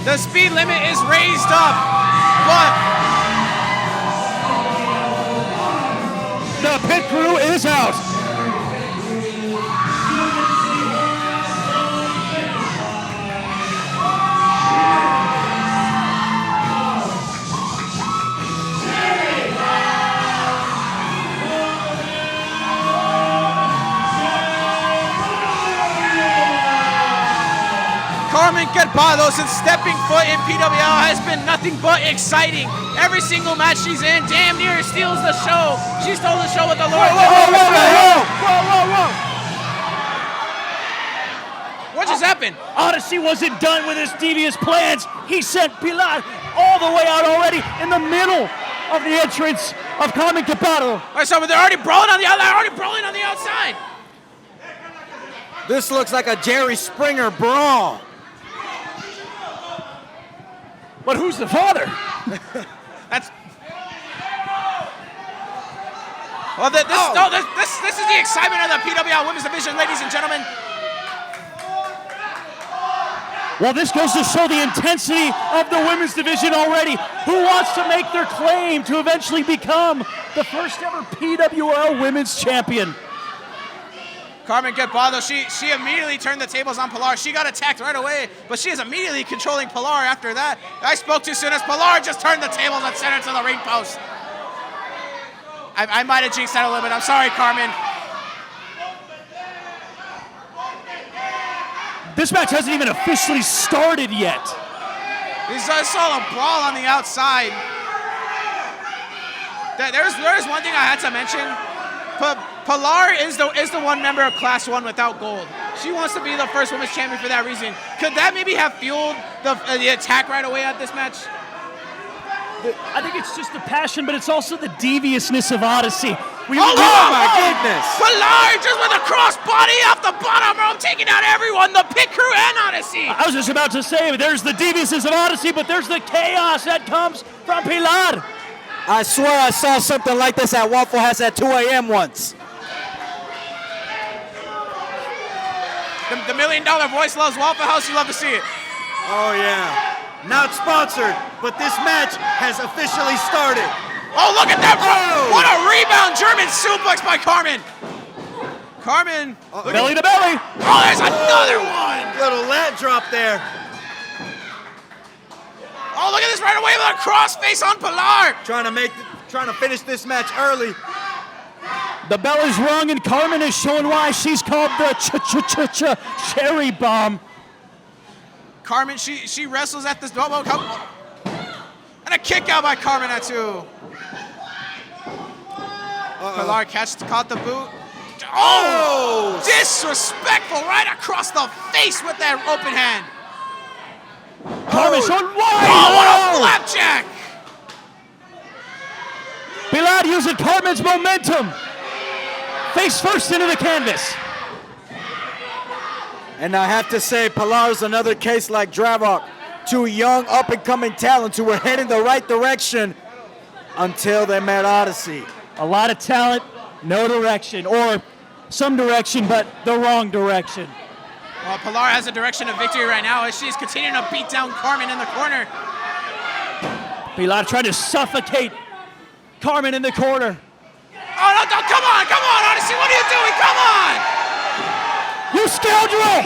The speed limit is raised up, but the pit crew is out. Carmen Guepardo, since stepping foot in PWL, has been nothing but exciting. Every single match she's in, damn near steals the show. She stole the show with the Lord. Whoa. What just happened? Odyssey wasn't done with his devious plans. He sent Pilar all the way out already in the middle of the entrance of Carmen Guepardo. All right, so they're already brawling on the outside. This looks like a Jerry Springer brawl. But who's the father? That's. Well, this is the excitement of the PWL Women's Division, ladies and gentlemen. Well, this goes to show the intensity of the women's division already. Who wants to make their claim to eventually become the first ever PWL Women's Champion? Carmen Guepardo, she immediately turned the tables on Pilar. She got attacked right away, but she is immediately controlling Pilar after that. I spoke too soon as Pilar just turned the tables and sent her to the ring post. I might have jinxed that a little bit. I'm sorry, Carmen. This match hasn't even officially started yet. I saw a brawl on the outside. There's one thing I had to mention. Pilar is the one member of Class 1 without gold. She wants to be the first women's champion for that reason. Could that maybe have fueled the attack right away at this match? I think it's just the passion, but it's also the deviousness of Odyssey. Oh my goodness! Pilar just with a crossbody off the bottom rope, taking out everyone, the pit crew and Odyssey. I was just about to say, there's the deviousness of Odyssey, but there's the chaos that comes from Pilar. I swear I saw something like this at Waffle House at 2 a.m. once. The $1 Million Voice loves Waffle House. You love to see it. Oh yeah. Not sponsored, but this match has officially started. Oh, look at that! Oh. What a rebound German suplex by Carmen. Carmen. Belly to belly. Oh, there's another one. Little lat drop there. Oh, look at this right away with a crossface on Pilar. Trying to finish this match early. The bell is rung and Carmen is showing why she's called the cherry bomb. Carmen, she wrestles at this double. And a kick out by Carmen at 2. Pilar caught the boot. Oh! Disrespectful right across the face with that open hand. Carmen showing why. Oh, what a flapjack! Pilar using Carmen's momentum. Face first into the canvas. And I have to say, Pilar's another case like Dravok. 2 young, up-and-coming talents who were heading the right direction until they met Odyssey. A lot of talent, no direction, or some direction, but the wrong direction. Well, Pilar has a direction of victory right now as she's continuing to beat down Carmen in the corner. Pilar trying to suffocate Carmen in the corner. Oh, no, come on, Odyssey, what are you doing? Come on! You scoundrel!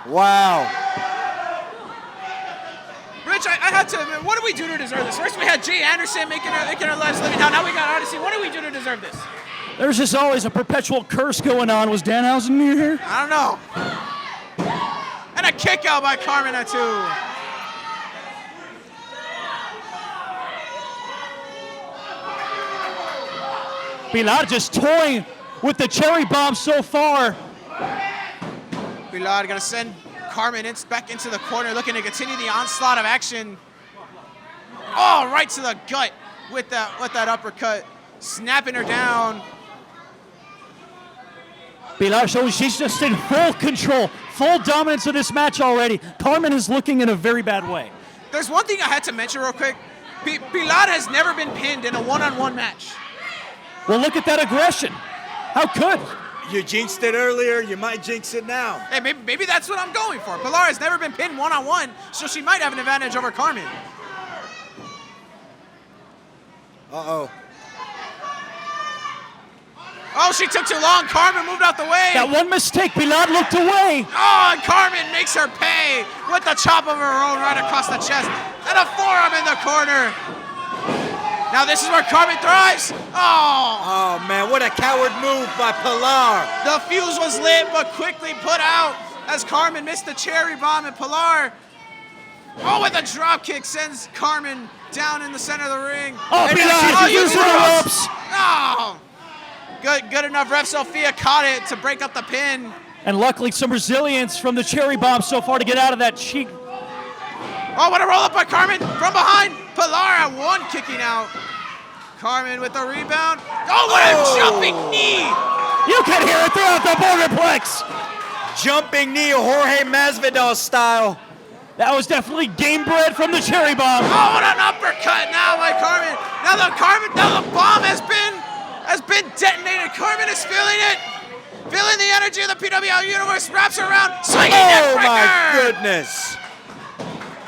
Wow. Rich, I had to admit, what do we do to deserve this? First we had Jay Anderson making our lives living hell. Now we got Odyssey. What do we do to deserve this? There's just always a perpetual curse going on. Was Danhausen near here? I don't know. And a kick out by Carmen at 2. Pilar just toying with the cherry bomb so far. Pilar gonna send Carmen back into the corner, looking to continue the onslaught of action. Oh, right to the gut with that uppercut, snapping her down. Pilar shows she's just in full control, full dominance of this match already. Carmen is looking in a very bad way. There's one thing I had to mention real quick. Pilar has never been pinned in a one-on-one match. Well, look at that aggression. How could? You jinxed it earlier, you might jinx it now. Hey, maybe that's what I'm going for. Pilar has never been pinned one-on-one, so she might have an advantage over Carmen. Uh-oh. Oh, she took too long. Carmen moved out the way. That one mistake, Pilar looked away. Oh, and Carmen makes her pay with the chop of her own right across the chest. And a forearm in the corner. Now this is where Carmen thrives. Oh. Oh, man, what a coward move by Pilar. The fuse was lit, but quickly put out as Carmen missed the cherry bomb, and Pilar, with a drop kick, sends Carmen down in the center of the ring. Oh, Pilar, using the the ropes. Oh. Good enough. Ref Sophia caught it to break up the pin. And luckily some resilience from the cherry bomb so far to get out of that cheek. Oh, what a roll up by Carmen from behind. Pilar at one kicking out. Carmen with the rebound. Oh, what a jumping knee. You can hear it throughout the borderplex. Jumping knee, Jorge Masvidal style. That was definitely game bred from the cherry bomb. Oh, what an uppercut now by Carmen. Now the bomb has been detonated. Carmen is feeling it. Feeling the energy of the PWL universe. Wraps her around. Swinging neck breaker. Oh, my goodness.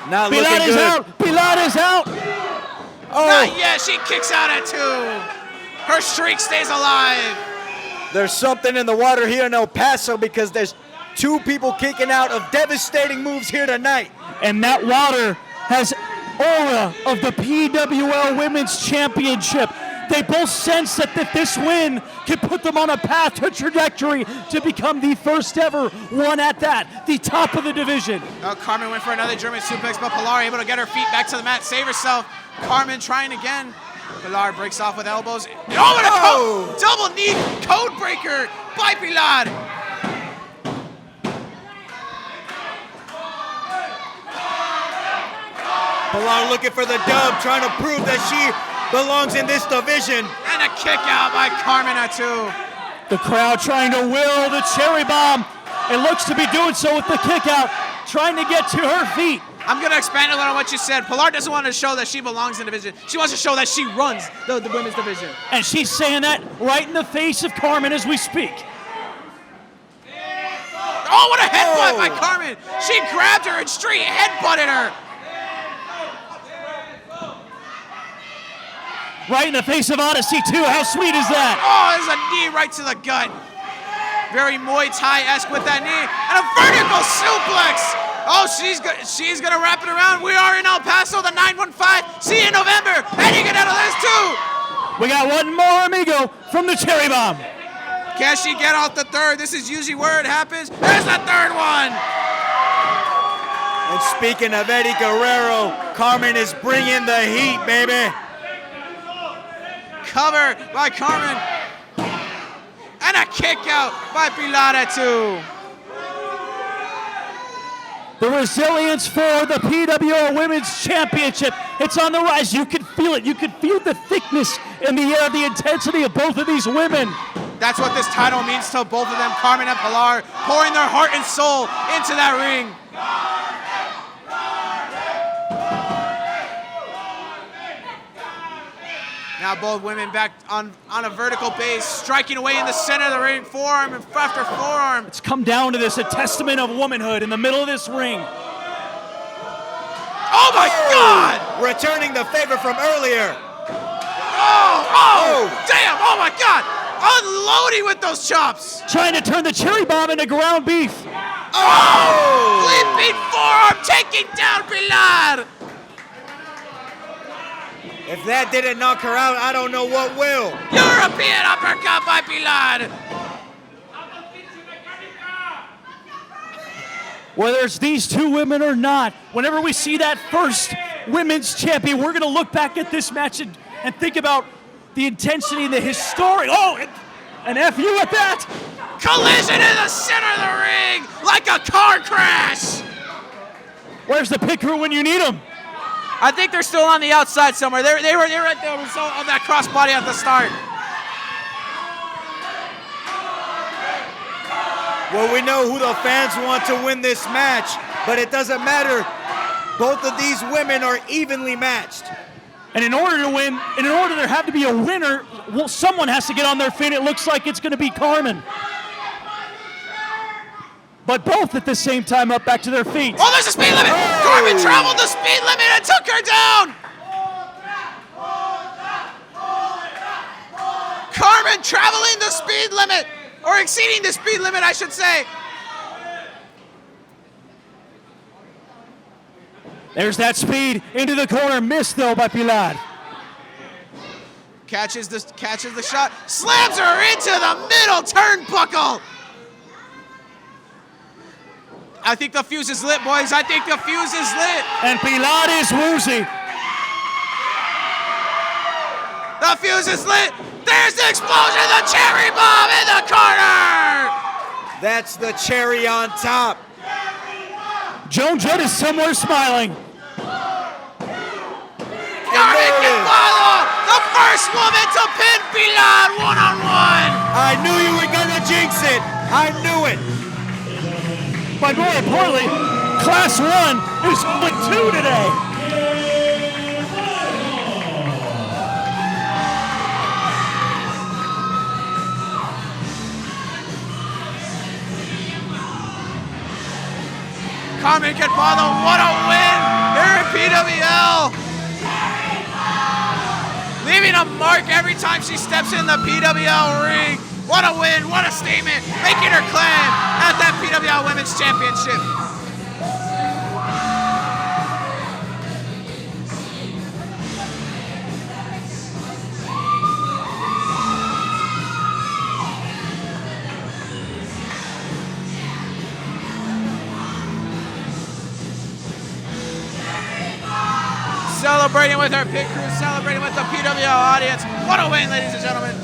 Not Pilar looking is good. out. Pilar is out. Oh, Not yet. She kicks out at 2. Her streak stays alive. there's something in the water here in El Paso because there's 2 people kicking out of devastating moves here tonight. And that water has aura of the PWL Women's Championship. They both sense that this win can put them on a path to trajectory to become the first ever one at that, the top of the division. Oh, Carmen went for another German suplex, but Pilar able to get her feet back to the mat, save herself. Carmen trying again. Pilar breaks off with elbows. Oh, and a double knee code breaker by Pilar. Pilar looking for the dub, trying to prove that she belongs in this division. And a kick out by Carmen at 2. The crowd trying to will the cherry bomb. It looks to be doing so with the kick out, trying to get to her feet. I'm going to expand a little on what you said. Pilar doesn't want to show that she belongs in the division. She wants to show that she runs the women's division. And she's saying that right in the face of Carmen as we speak. Oh, what a headbutt by Carmen. She grabbed her and straight headbutted her. Right in the face of Odyssey, too. How sweet is that? Oh, there's a knee right to the gut. Very Muay Thai-esque with that knee. And a vertical suplex. Oh, she's gonna wrap it around. We are in El Paso, the 915. See you in November. And you get out of this too. We got one more amigo from the cherry bomb. Can she get out the third? This is usually where it happens. There's the third one. And speaking of Eddie Guerrero, Carmen is bringing the heat, baby. Cover by Carmen. And a kick out by Pilar at 2. The resilience for the PWL Women's Championship. It's on the rise. You can feel it. You can feel the thickness in the air, the intensity of both of these women. That's what this title means to both of them, Carmen and Pilar, pouring their heart and soul into that ring. Now both women back on a vertical base, striking away in the center of the ring, forearm after forearm. It's come down to this, a testament of womanhood in the middle of this ring. Oh my God! Returning the favor from earlier. Damn, oh my God! Unloading with those chops. Trying to turn the cherry bomb into ground beef. Flipping forearm, taking down Pilar. If that didn't knock her out, I don't know what will. European uppercut by Pilar. Whether it's these 2 women or not, whenever we see that first women's champion, we're going to look back at this match and think about the intensity and the historic. Oh, an FU at that. Collision in the center of the ring like a car crash. Where's the pit crew when you need them? I think they're still on the outside somewhere. They were at the result of that crossbody at the start. Well, we know who the fans want to win this match, but it doesn't matter. Both of these women are evenly matched. And in order to win, and in order to have to be a winner, well, someone has to get on their feet. It looks like it's going to be Carmen. but both at the same time up back to their feet. Oh, there's a speed limit! Oh. Carmen traveled the speed limit and took her down! Carmen traveling the speed limit, or exceeding the speed limit, I should say. There's that speed into the corner, missed though by Pilar. Catches the shot, slams her into the middle turnbuckle. I think the fuse is lit, boys. I think the fuse is lit. And Pilar is woozy. The fuse is lit. There's the explosion, the cherry bomb in the corner. That's the cherry on top. Joan Jett is somewhere smiling. Carmen Guepardo, the first woman to pin Pilar one-on-one. I knew you were gonna jinx it. I knew it. But more importantly, Class 1 is only 2 today. Carmen Guepardo, what a win here at PWL. Leaving a mark every time she steps in the PWL ring. What a win, what a statement, making her claim at that PWL Women's Championship. Celebrating with her pit crew, celebrating with the PWL audience. What a win, ladies and gentlemen.